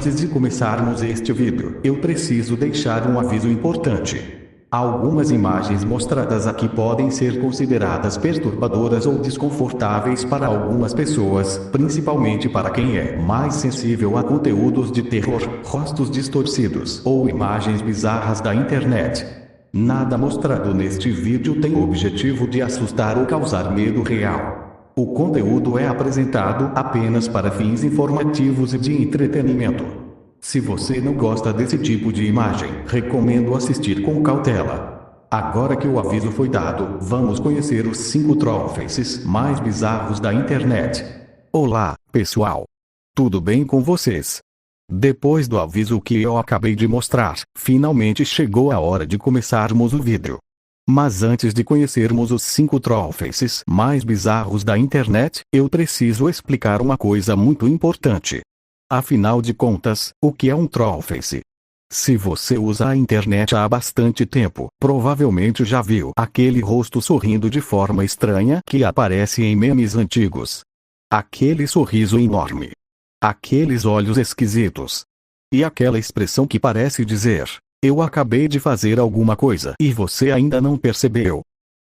Antes de começarmos este vídeo, eu preciso deixar um aviso importante. Algumas imagens mostradas aqui podem ser consideradas perturbadoras ou desconfortáveis para algumas pessoas, principalmente para quem é mais sensível a conteúdos de terror, rostos distorcidos ou imagens bizarras da internet. Nada mostrado neste vídeo tem o objetivo de assustar ou causar medo real. O conteúdo é apresentado apenas para fins informativos e de entretenimento. Se você não gosta desse tipo de imagem, recomendo assistir com cautela. Agora que o aviso foi dado, vamos conhecer os 5 trollfaces mais bizarros da internet. Olá, pessoal! Tudo bem com vocês? Depois do aviso que eu acabei de mostrar, finalmente chegou a hora de começarmos o vídeo. Mas antes de conhecermos os 5 trollfaces mais bizarros da internet, eu preciso explicar uma coisa muito importante. Afinal de contas, o que é um trollface? Se você usa a internet há bastante tempo, provavelmente já viu aquele rosto sorrindo de forma estranha que aparece em memes antigos. Aquele sorriso enorme. Aqueles olhos esquisitos. E aquela expressão que parece dizer: eu acabei de fazer alguma coisa e você ainda não percebeu.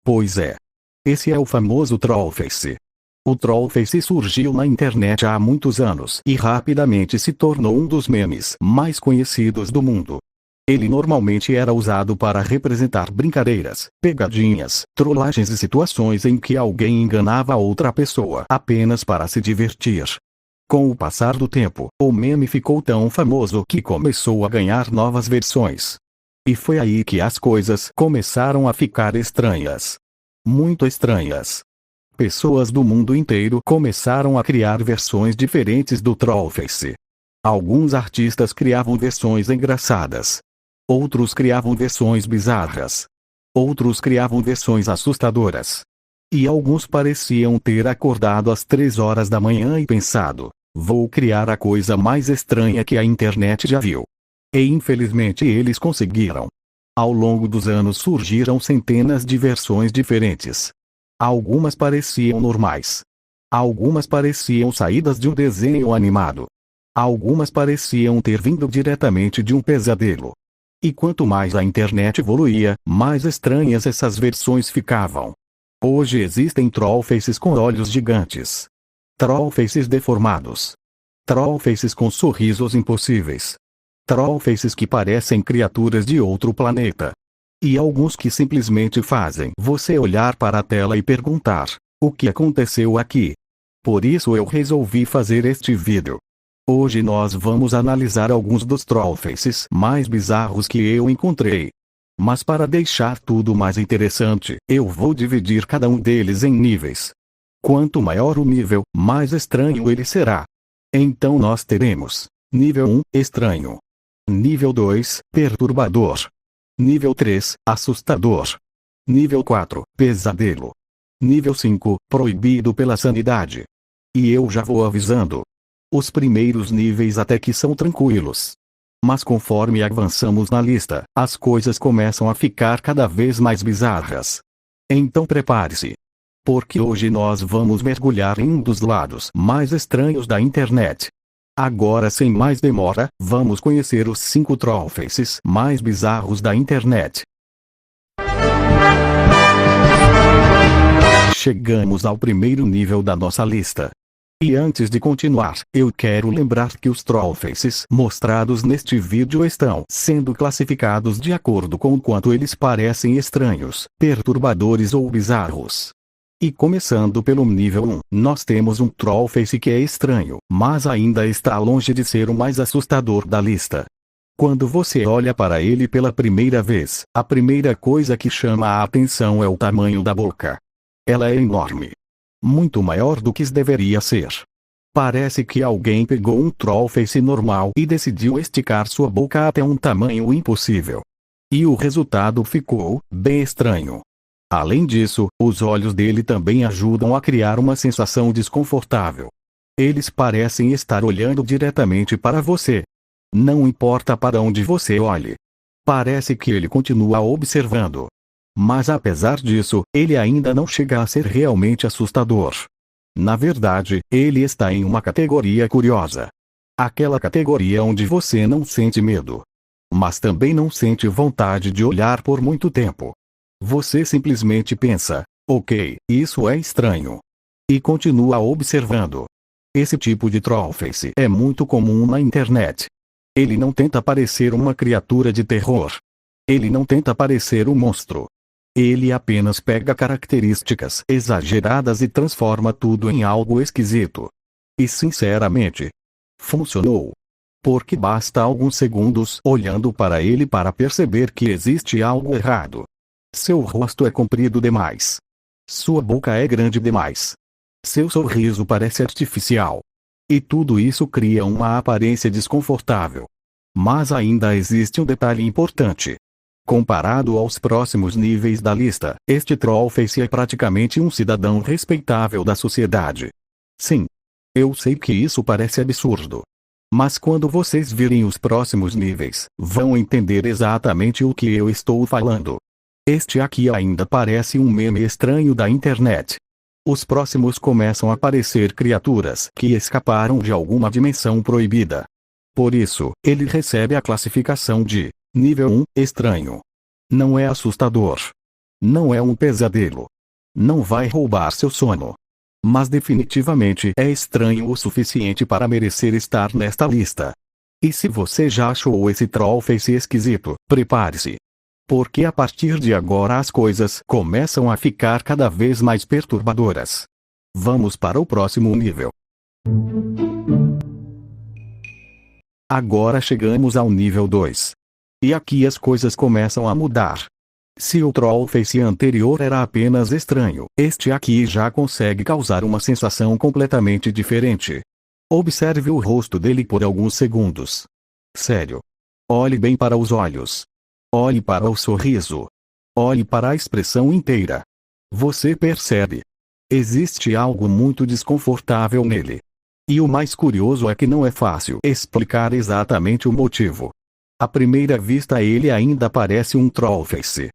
Pois é. Esse é o famoso trollface. O trollface surgiu na internet há muitos anos e rapidamente se tornou um dos memes mais conhecidos do mundo. Ele normalmente era usado para representar brincadeiras, pegadinhas, trollagens e situações em que alguém enganava outra pessoa apenas para se divertir. Com o passar do tempo, o meme ficou tão famoso que começou a ganhar novas versões. E foi aí que as coisas começaram a ficar estranhas. Muito estranhas. Pessoas do mundo inteiro começaram a criar versões diferentes do trollface. Alguns artistas criavam versões engraçadas. Outros criavam versões bizarras. Outros criavam versões assustadoras. E alguns pareciam ter acordado às 3 horas da manhã e pensado: vou criar a coisa mais estranha que a internet já viu. E infelizmente eles conseguiram. Ao longo dos anos surgiram centenas de versões diferentes. Algumas pareciam normais. Algumas pareciam saídas de um desenho animado. Algumas pareciam ter vindo diretamente de um pesadelo. E quanto mais a internet evoluía, mais estranhas essas versões ficavam. Hoje existem trollfaces com olhos gigantes. Trollfaces deformados. Trollfaces com sorrisos impossíveis. Trollfaces que parecem criaturas de outro planeta. E alguns que simplesmente fazem você olhar para a tela e perguntar: o que aconteceu aqui? Por isso eu resolvi fazer este vídeo. Hoje nós vamos analisar alguns dos trollfaces mais bizarros que eu encontrei. Mas para deixar tudo mais interessante, eu vou dividir cada um deles em níveis. Quanto maior o nível, mais estranho ele será. Então nós teremos: nível 1, estranho. Nível 2, perturbador. Nível 3, assustador. Nível 4, pesadelo. Nível 5, proibido pela sanidade. E eu já vou avisando. Os primeiros níveis até que são tranquilos. Mas conforme avançamos na lista, as coisas começam a ficar cada vez mais bizarras. Então prepare-se. Porque hoje nós vamos mergulhar em um dos lados mais estranhos da internet. Agora, sem mais demora, vamos conhecer os 5 trollfaces mais bizarros da internet. Chegamos ao primeiro nível da nossa lista. E antes de continuar, eu quero lembrar que os trollfaces mostrados neste vídeo estão sendo classificados de acordo com o quanto eles parecem estranhos, perturbadores ou bizarros. E começando pelo nível 1, nós temos um trollface que é estranho, mas ainda está longe de ser o mais assustador da lista. Quando você olha para ele pela primeira vez, a primeira coisa que chama a atenção é o tamanho da boca. Ela é enorme. Muito maior do que deveria ser. Parece que alguém pegou um trollface normal e decidiu esticar sua boca até um tamanho impossível. E o resultado ficou bem estranho. Além disso, os olhos dele também ajudam a criar uma sensação desconfortável. Eles parecem estar olhando diretamente para você. Não importa para onde você olhe. Parece que ele continua observando. Mas apesar disso, ele ainda não chega a ser realmente assustador. Na verdade, ele está em uma categoria curiosa. Aquela categoria onde você não sente medo, mas também não sente vontade de olhar por muito tempo. Você simplesmente pensa, ok, isso é estranho. E continua observando. Esse tipo de trollface é muito comum na internet. Ele não tenta parecer uma criatura de terror. Ele não tenta parecer um monstro. Ele apenas pega características exageradas e transforma tudo em algo esquisito. E sinceramente, funcionou. Porque basta alguns segundos olhando para ele para perceber que existe algo errado. Seu rosto é comprido demais. Sua boca é grande demais. Seu sorriso parece artificial. E tudo isso cria uma aparência desconfortável. Mas ainda existe um detalhe importante. Comparado aos próximos níveis da lista, este trollface é praticamente um cidadão respeitável da sociedade. Sim. Eu sei que isso parece absurdo. Mas quando vocês virem os próximos níveis, vão entender exatamente o que eu estou falando. Este aqui ainda parece um meme estranho da internet. Os próximos começam a parecer criaturas que escaparam de alguma dimensão proibida. Por isso, ele recebe a classificação de nível 1, estranho. Não é assustador. Não é um pesadelo. Não vai roubar seu sono. Mas definitivamente é estranho o suficiente para merecer estar nesta lista. E se você já achou esse trollface esquisito, prepare-se. Porque a partir de agora as coisas começam a ficar cada vez mais perturbadoras. Vamos para o próximo nível. Agora chegamos ao nível 2. E aqui as coisas começam a mudar. Se o trollface anterior era apenas estranho, este aqui já consegue causar uma sensação completamente diferente. Observe o rosto dele por alguns segundos. Sério. Olhe bem para os olhos. Olhe para o sorriso. Olhe para a expressão inteira. Você percebe. Existe algo muito desconfortável nele. E o mais curioso é que não é fácil explicar exatamente o motivo. À primeira vista ele ainda parece um trollface.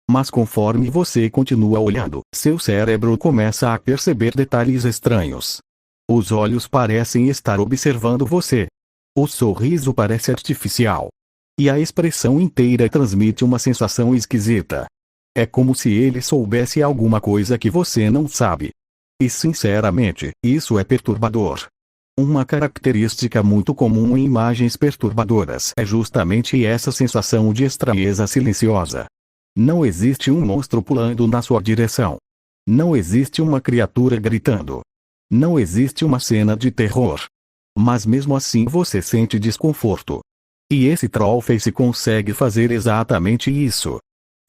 Mas conforme você continua olhando, seu cérebro começa a perceber detalhes estranhos. Os olhos parecem estar observando você. O sorriso parece artificial. E a expressão inteira transmite uma sensação esquisita. É como se ele soubesse alguma coisa que você não sabe. E sinceramente, isso é perturbador. Uma característica muito comum em imagens perturbadoras é justamente essa sensação de estranheza silenciosa. Não existe um monstro pulando na sua direção. Não existe uma criatura gritando. Não existe uma cena de terror. Mas mesmo assim você sente desconforto. E esse trollface consegue fazer exatamente isso.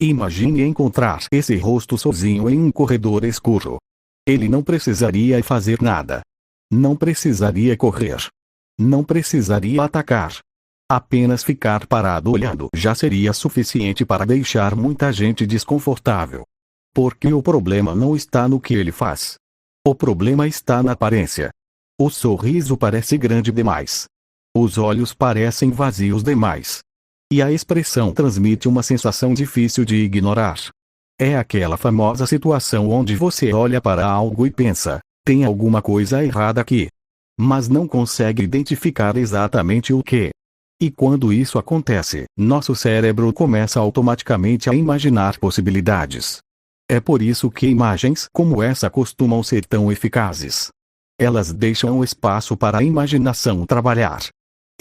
Imagine encontrar esse rosto sozinho em um corredor escuro. Ele não precisaria fazer nada. Não precisaria correr. Não precisaria atacar. Apenas ficar parado olhando já seria suficiente para deixar muita gente desconfortável. Porque o problema não está no que ele faz. O problema está na aparência. O sorriso parece grande demais. Os olhos parecem vazios demais. E a expressão transmite uma sensação difícil de ignorar. É aquela famosa situação onde você olha para algo e pensa, tem alguma coisa errada aqui. Mas não consegue identificar exatamente o que. E quando isso acontece, nosso cérebro começa automaticamente a imaginar possibilidades. É por isso que imagens como essa costumam ser tão eficazes. Elas deixam o espaço para a imaginação trabalhar.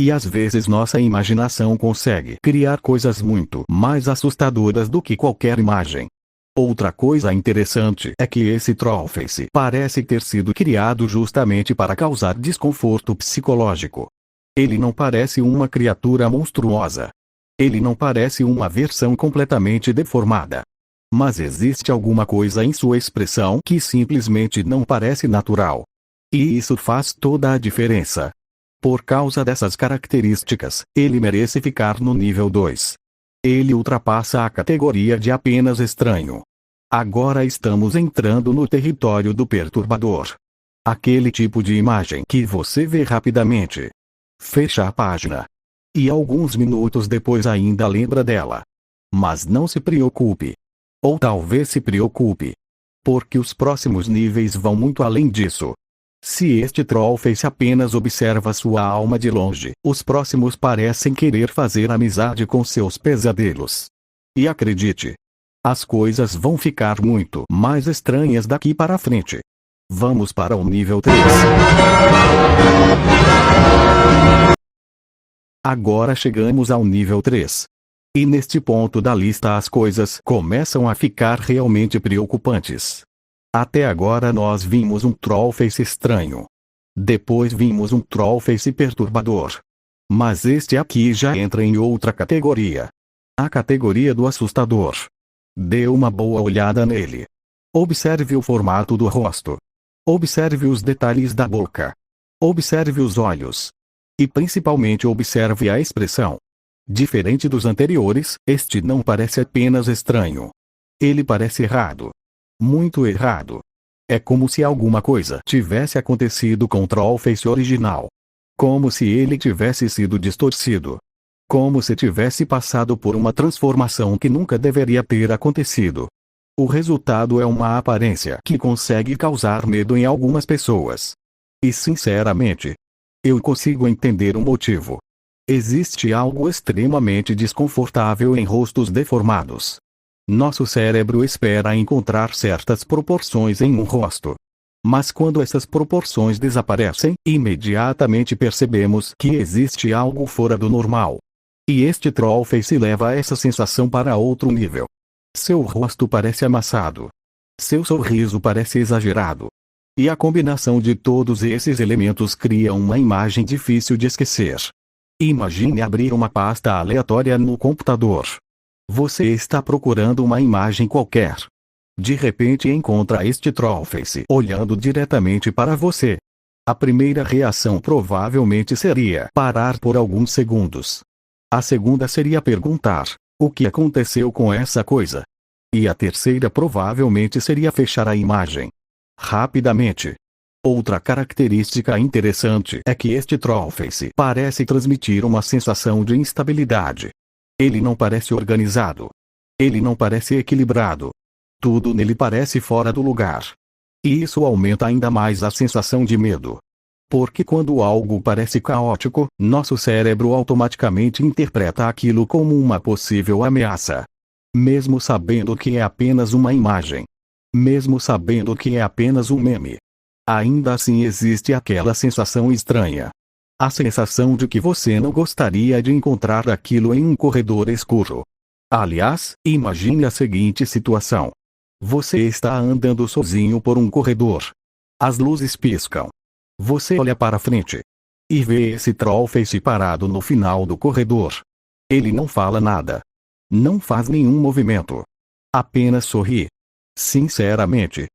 E às vezes nossa imaginação consegue criar coisas muito mais assustadoras do que qualquer imagem. Outra coisa interessante é que esse trollface parece ter sido criado justamente para causar desconforto psicológico. Ele não parece uma criatura monstruosa. Ele não parece uma versão completamente deformada. Mas existe alguma coisa em sua expressão que simplesmente não parece natural. E isso faz toda a diferença. Por causa dessas características, ele merece ficar no nível 2. Ele ultrapassa a categoria de apenas estranho. Agora estamos entrando no território do perturbador. Aquele tipo de imagem que você vê rapidamente. Fecha a página. E alguns minutos depois ainda lembra dela. Mas não se preocupe. Ou talvez se preocupe. Porque os próximos níveis vão muito além disso. Se este trollface apenas observa sua alma de longe, os próximos parecem querer fazer amizade com seus pesadelos. E acredite, as coisas vão ficar muito mais estranhas daqui para frente. Vamos para o nível 3. Agora chegamos ao nível 3. E neste ponto da lista as coisas começam a ficar realmente preocupantes. Até agora nós vimos um trollface estranho. Depois vimos um trollface perturbador. Mas este aqui já entra em outra categoria. A categoria do assustador. Dê uma boa olhada nele. Observe o formato do rosto. Observe os detalhes da boca. Observe os olhos. E principalmente observe a expressão. Diferente dos anteriores, este não parece apenas estranho. Ele parece errado. Muito errado. É como se alguma coisa tivesse acontecido com o trollface original. Como se ele tivesse sido distorcido. Como se tivesse passado por uma transformação que nunca deveria ter acontecido. O resultado é uma aparência que consegue causar medo em algumas pessoas. E sinceramente, eu consigo entender o motivo. Existe algo extremamente desconfortável em rostos deformados. Nosso cérebro espera encontrar certas proporções em um rosto. Mas quando essas proporções desaparecem, imediatamente percebemos que existe algo fora do normal. E este trollface leva essa sensação para outro nível. Seu rosto parece amassado. Seu sorriso parece exagerado. E a combinação de todos esses elementos cria uma imagem difícil de esquecer. Imagine abrir uma pasta aleatória no computador. Você está procurando uma imagem qualquer. De repente encontra este trollface olhando diretamente para você. A primeira reação provavelmente seria parar por alguns segundos. A segunda seria perguntar: o que aconteceu com essa coisa? E a terceira provavelmente seria fechar a imagem rapidamente. Outra característica interessante é que este trollface parece transmitir uma sensação de instabilidade. Ele não parece organizado. Ele não parece equilibrado. Tudo nele parece fora do lugar. E isso aumenta ainda mais a sensação de medo. Porque quando algo parece caótico, nosso cérebro automaticamente interpreta aquilo como uma possível ameaça. Mesmo sabendo que é apenas uma imagem. Mesmo sabendo que é apenas um meme. Ainda assim existe aquela sensação estranha. A sensação de que você não gostaria de encontrar aquilo em um corredor escuro. Aliás, imagine a seguinte situação. Você está andando sozinho por um corredor. As luzes piscam. Você olha para frente. E vê esse trollface parado no final do corredor. Ele não fala nada. Não faz nenhum movimento. Apenas sorri. Sinceramente,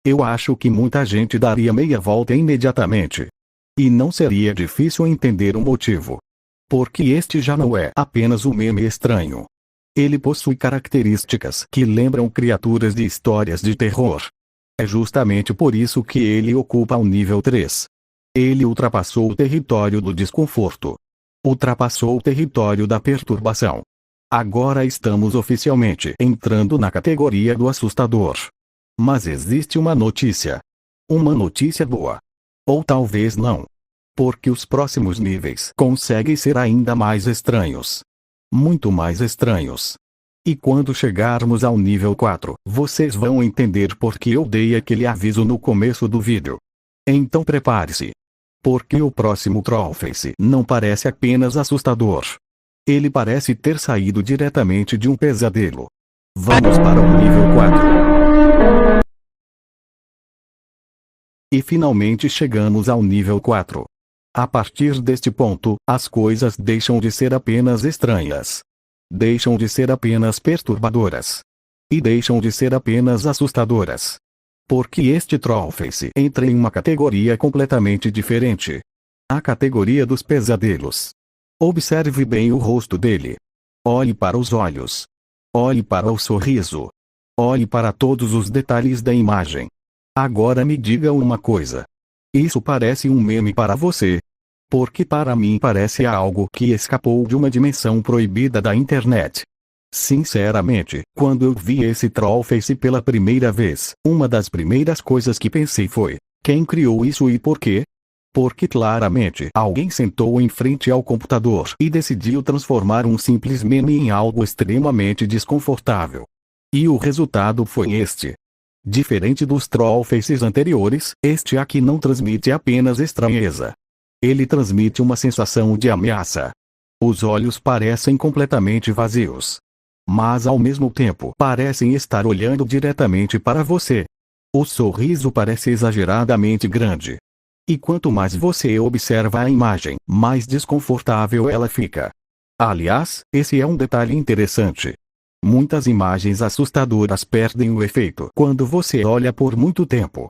eu acho que muita gente daria meia volta imediatamente. E não seria difícil entender o motivo. Porque este já não é apenas um meme estranho. Ele possui características que lembram criaturas de histórias de terror. É justamente por isso que ele ocupa o nível 3. Ele ultrapassou o território do desconforto. Ultrapassou o território da perturbação. Agora estamos oficialmente entrando na categoria do assustador. Mas existe uma notícia. Uma notícia boa. Ou talvez não. Porque os próximos níveis conseguem ser ainda mais estranhos. Muito mais estranhos. E quando chegarmos ao nível 4, vocês vão entender por que eu dei aquele aviso no começo do vídeo. Então prepare-se. Porque o próximo trollface não parece apenas assustador. Ele parece ter saído diretamente de um pesadelo. Vamos para o nível 4. E finalmente chegamos ao nível 4. A partir deste ponto, as coisas deixam de ser apenas estranhas. Deixam de ser apenas perturbadoras. E deixam de ser apenas assustadoras. Porque este trollface entra em uma categoria completamente diferente. A categoria dos pesadelos. Observe bem o rosto dele. Olhe para os olhos. Olhe para o sorriso. Olhe para todos os detalhes da imagem. Agora me diga uma coisa. Isso parece um meme para você? Porque para mim parece algo que escapou de uma dimensão proibida da internet. Sinceramente, quando eu vi esse trollface pela primeira vez, uma das primeiras coisas que pensei foi: Quem criou isso e por quê? Porque claramente alguém sentou em frente ao computador e decidiu transformar um simples meme em algo extremamente desconfortável. E o resultado foi este. Diferente dos trollfaces anteriores, este aqui não transmite apenas estranheza. Ele transmite uma sensação de ameaça. Os olhos parecem completamente vazios. Mas ao mesmo tempo parecem estar olhando diretamente para você. O sorriso parece exageradamente grande. E quanto mais você observa a imagem, mais desconfortável ela fica. Aliás, esse é um detalhe interessante. Muitas imagens assustadoras perdem o efeito quando você olha por muito tempo.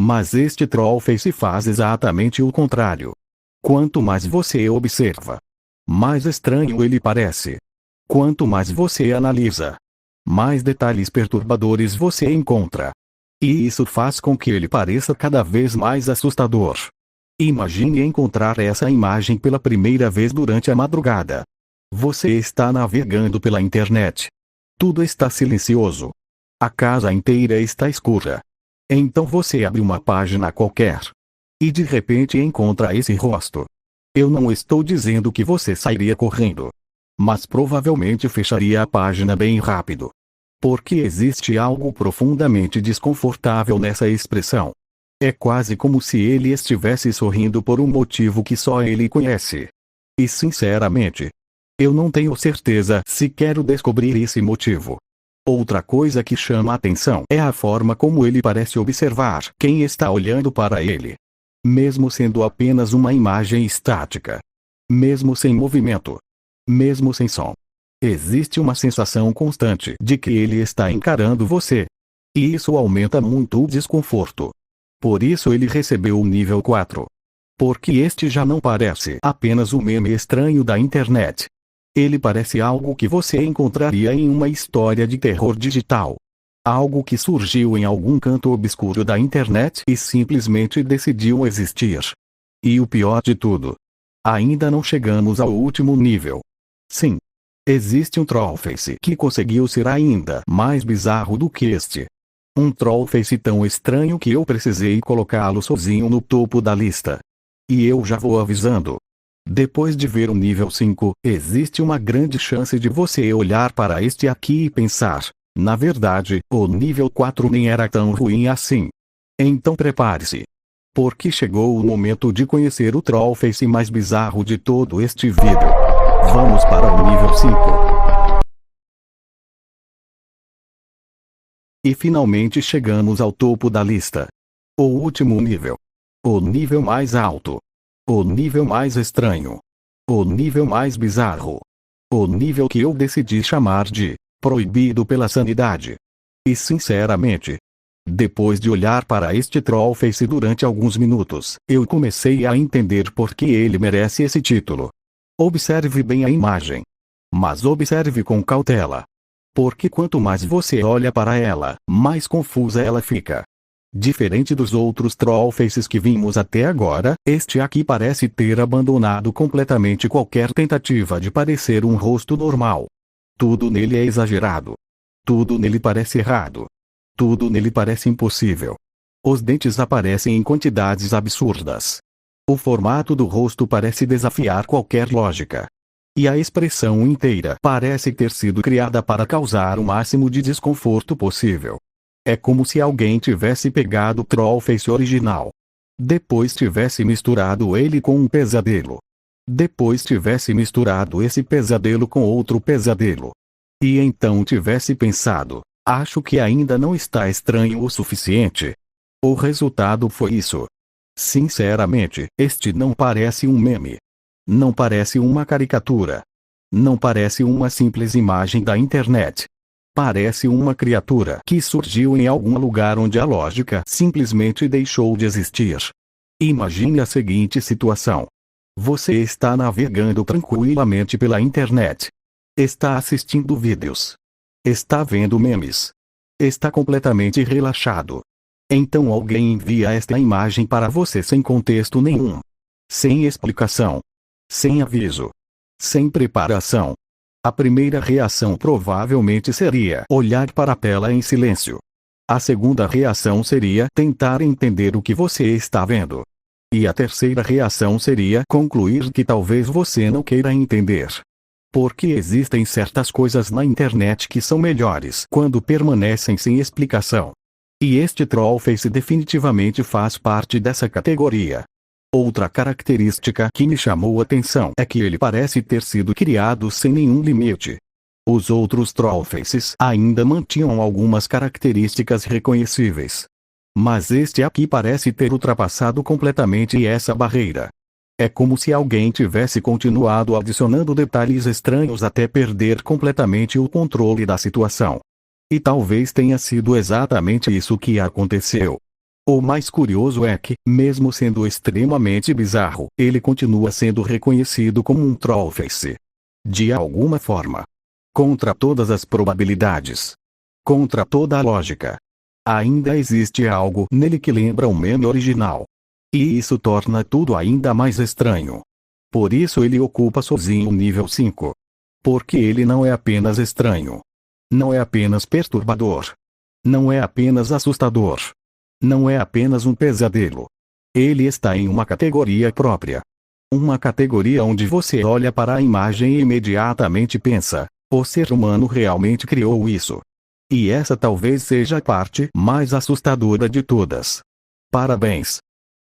Mas este trollface faz exatamente o contrário. Quanto mais você observa, mais estranho ele parece. Quanto mais você analisa, mais detalhes perturbadores você encontra. E isso faz com que ele pareça cada vez mais assustador. Imagine encontrar essa imagem pela primeira vez durante a madrugada. Você está navegando pela internet. Tudo está silencioso. A casa inteira está escura. Então você abre uma página qualquer. E de repente encontra esse rosto. Eu não estou dizendo que você sairia correndo. Mas provavelmente fecharia a página bem rápido. Porque existe algo profundamente desconfortável nessa expressão. É quase como se ele estivesse sorrindo por um motivo que só ele conhece. E sinceramente, eu não tenho certeza se quero descobrir esse motivo. Outra coisa que chama a atenção é a forma como ele parece observar quem está olhando para ele. Mesmo sendo apenas uma imagem estática. Mesmo sem movimento. Mesmo sem som. Existe uma sensação constante de que ele está encarando você. E isso aumenta muito o desconforto. Por isso ele recebeu o nível 4. Porque este já não parece apenas um meme estranho da internet. Ele parece algo que você encontraria em uma história de terror digital. Algo que surgiu em algum canto obscuro da internet e simplesmente decidiu existir. E o pior de tudo. Ainda não chegamos ao último nível. Sim. Existe um trollface que conseguiu ser ainda mais bizarro do que este. Um trollface tão estranho que eu precisei colocá-lo sozinho no topo da lista. E eu já vou avisando. Depois de ver o nível 5, existe uma grande chance de você olhar para este aqui e pensar, na verdade, o nível 4 nem era tão ruim assim. Então prepare-se. Porque chegou o momento de conhecer o trollface mais bizarro de todo este vídeo. Vamos para o nível 5. E finalmente chegamos ao topo da lista. O último nível. O nível mais alto. O nível mais estranho. O nível mais bizarro. O nível que eu decidi chamar de proibido pela sanidade. E sinceramente, depois de olhar para este trollface durante alguns minutos, eu comecei a entender por que ele merece esse título. Observe bem a imagem. Mas observe com cautela. Porque quanto mais você olha para ela, mais confusa ela fica. Diferente dos outros trollfaces que vimos até agora, este aqui parece ter abandonado completamente qualquer tentativa de parecer um rosto normal. Tudo nele é exagerado. Tudo nele parece errado. Tudo nele parece impossível. Os dentes aparecem em quantidades absurdas. O formato do rosto parece desafiar qualquer lógica. E a expressão inteira parece ter sido criada para causar o máximo de desconforto possível. É como se alguém tivesse pegado o trollface original. Depois tivesse misturado ele com um pesadelo. Depois tivesse misturado esse pesadelo com outro pesadelo. E então tivesse pensado, acho que ainda não está estranho o suficiente. O resultado foi isso. Sinceramente, este não parece um meme. Não parece uma caricatura. Não parece uma simples imagem da internet. Parece uma criatura que surgiu em algum lugar onde a lógica simplesmente deixou de existir. Imagine a seguinte situação. Você está navegando tranquilamente pela internet. Está assistindo vídeos. Está vendo memes. Está completamente relaxado. Então alguém envia esta imagem para você sem contexto nenhum. Sem explicação. Sem aviso. Sem preparação. A primeira reação provavelmente seria olhar para a tela em silêncio. A segunda reação seria tentar entender o que você está vendo. E a terceira reação seria concluir que talvez você não queira entender. Porque existem certas coisas na internet que são melhores quando permanecem sem explicação. E este Trollface definitivamente faz parte dessa categoria. Outra característica que me chamou a atenção é que ele parece ter sido criado sem nenhum limite. Os outros Trollfaces ainda mantinham algumas características reconhecíveis. Mas este aqui parece ter ultrapassado completamente essa barreira. É como se alguém tivesse continuado adicionando detalhes estranhos até perder completamente o controle da situação. E talvez tenha sido exatamente isso que aconteceu. O mais curioso é que, mesmo sendo extremamente bizarro, ele continua sendo reconhecido como um Trollface. De alguma forma. Contra todas as probabilidades. Contra toda a lógica. Ainda existe algo nele que lembra o meme original. E isso torna tudo ainda mais estranho. Por isso ele ocupa sozinho o nível 5. Porque ele não é apenas estranho. Não é apenas perturbador. Não é apenas assustador. Não é apenas um pesadelo. Ele está em uma categoria própria. Uma categoria onde você olha para a imagem e imediatamente pensa: o ser humano realmente criou isso. E essa talvez seja a parte mais assustadora de todas. Parabéns!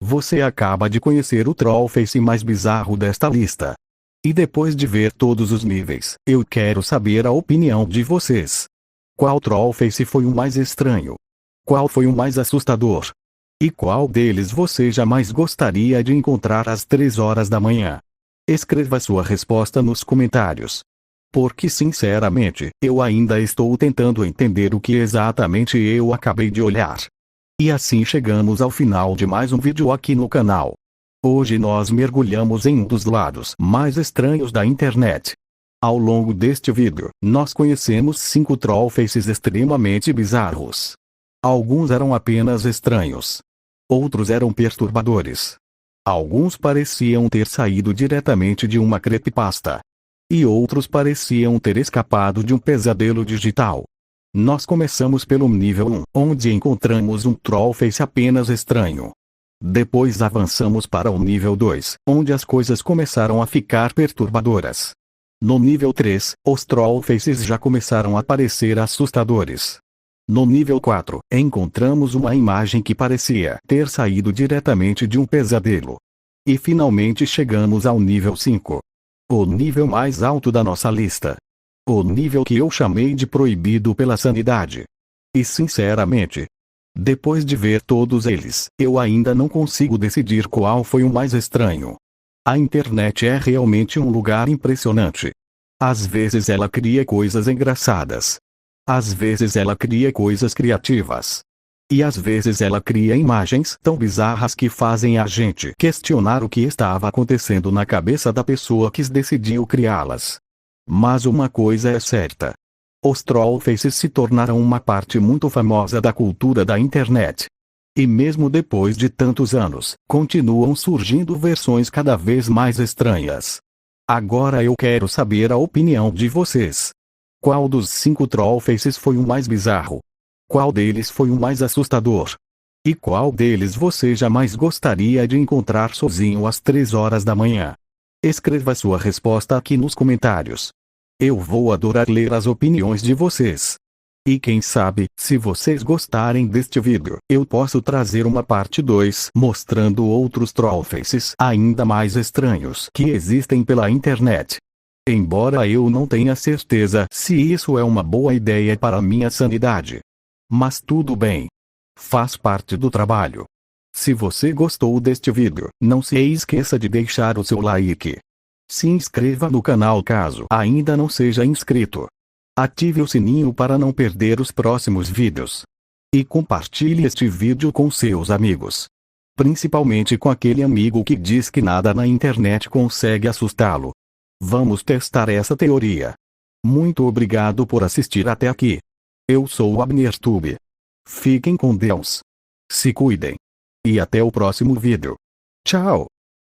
Você acaba de conhecer o Trollface mais bizarro desta lista. E depois de ver todos os níveis, eu quero saber a opinião de vocês. Qual Trollface foi o mais estranho? Qual foi o mais assustador? E qual deles você jamais gostaria de encontrar às 3 horas da manhã? Escreva sua resposta nos comentários. Porque sinceramente, eu ainda estou tentando entender o que exatamente eu acabei de olhar. E assim chegamos ao final de mais um vídeo aqui no canal. Hoje nós mergulhamos em um dos lados mais estranhos da internet. Ao longo deste vídeo, nós conhecemos 5 Trollfaces extremamente bizarros. Alguns eram apenas estranhos. Outros eram perturbadores. Alguns pareciam ter saído diretamente de uma creepypasta. E outros pareciam ter escapado de um pesadelo digital. Nós começamos pelo nível 1, onde encontramos um Trollface apenas estranho. Depois avançamos para o nível 2, onde as coisas começaram a ficar perturbadoras. No nível 3, os Trollfaces já começaram a parecer assustadores. No nível 4, encontramos uma imagem que parecia ter saído diretamente de um pesadelo. E finalmente chegamos ao nível 5. O nível mais alto da nossa lista. O nível que eu chamei de proibido pela sanidade. E sinceramente, depois de ver todos eles, eu ainda não consigo decidir qual foi o mais estranho. A internet é realmente um lugar impressionante. Às vezes ela cria coisas engraçadas. Às vezes ela cria coisas criativas. E às vezes ela cria imagens tão bizarras que fazem a gente questionar o que estava acontecendo na cabeça da pessoa que decidiu criá-las. Mas uma coisa é certa. Os Trollfaces se tornaram uma parte muito famosa da cultura da internet. E mesmo depois de tantos anos, continuam surgindo versões cada vez mais estranhas. Agora eu quero saber a opinião de vocês. Qual dos 5 Trollfaces foi o mais bizarro? Qual deles foi o mais assustador? E qual deles você jamais gostaria de encontrar sozinho às 3 horas da manhã? Escreva sua resposta aqui nos comentários. Eu vou adorar ler as opiniões de vocês. E quem sabe, se vocês gostarem deste vídeo, eu posso trazer uma parte 2 mostrando outros Trollfaces ainda mais estranhos que existem pela internet. Embora eu não tenha certeza se isso é uma boa ideia para minha sanidade. Mas tudo bem. Faz parte do trabalho. Se você gostou deste vídeo, não se esqueça de deixar o seu like. Se inscreva no canal caso ainda não seja inscrito. Ative o sininho para não perder os próximos vídeos. E compartilhe este vídeo com seus amigos. Principalmente com aquele amigo que diz que nada na internet consegue assustá-lo. Vamos testar essa teoria. Muito obrigado por assistir até aqui. Eu sou o AbnerTube. Fiquem com Deus. Se cuidem. E até o próximo vídeo. Tchau.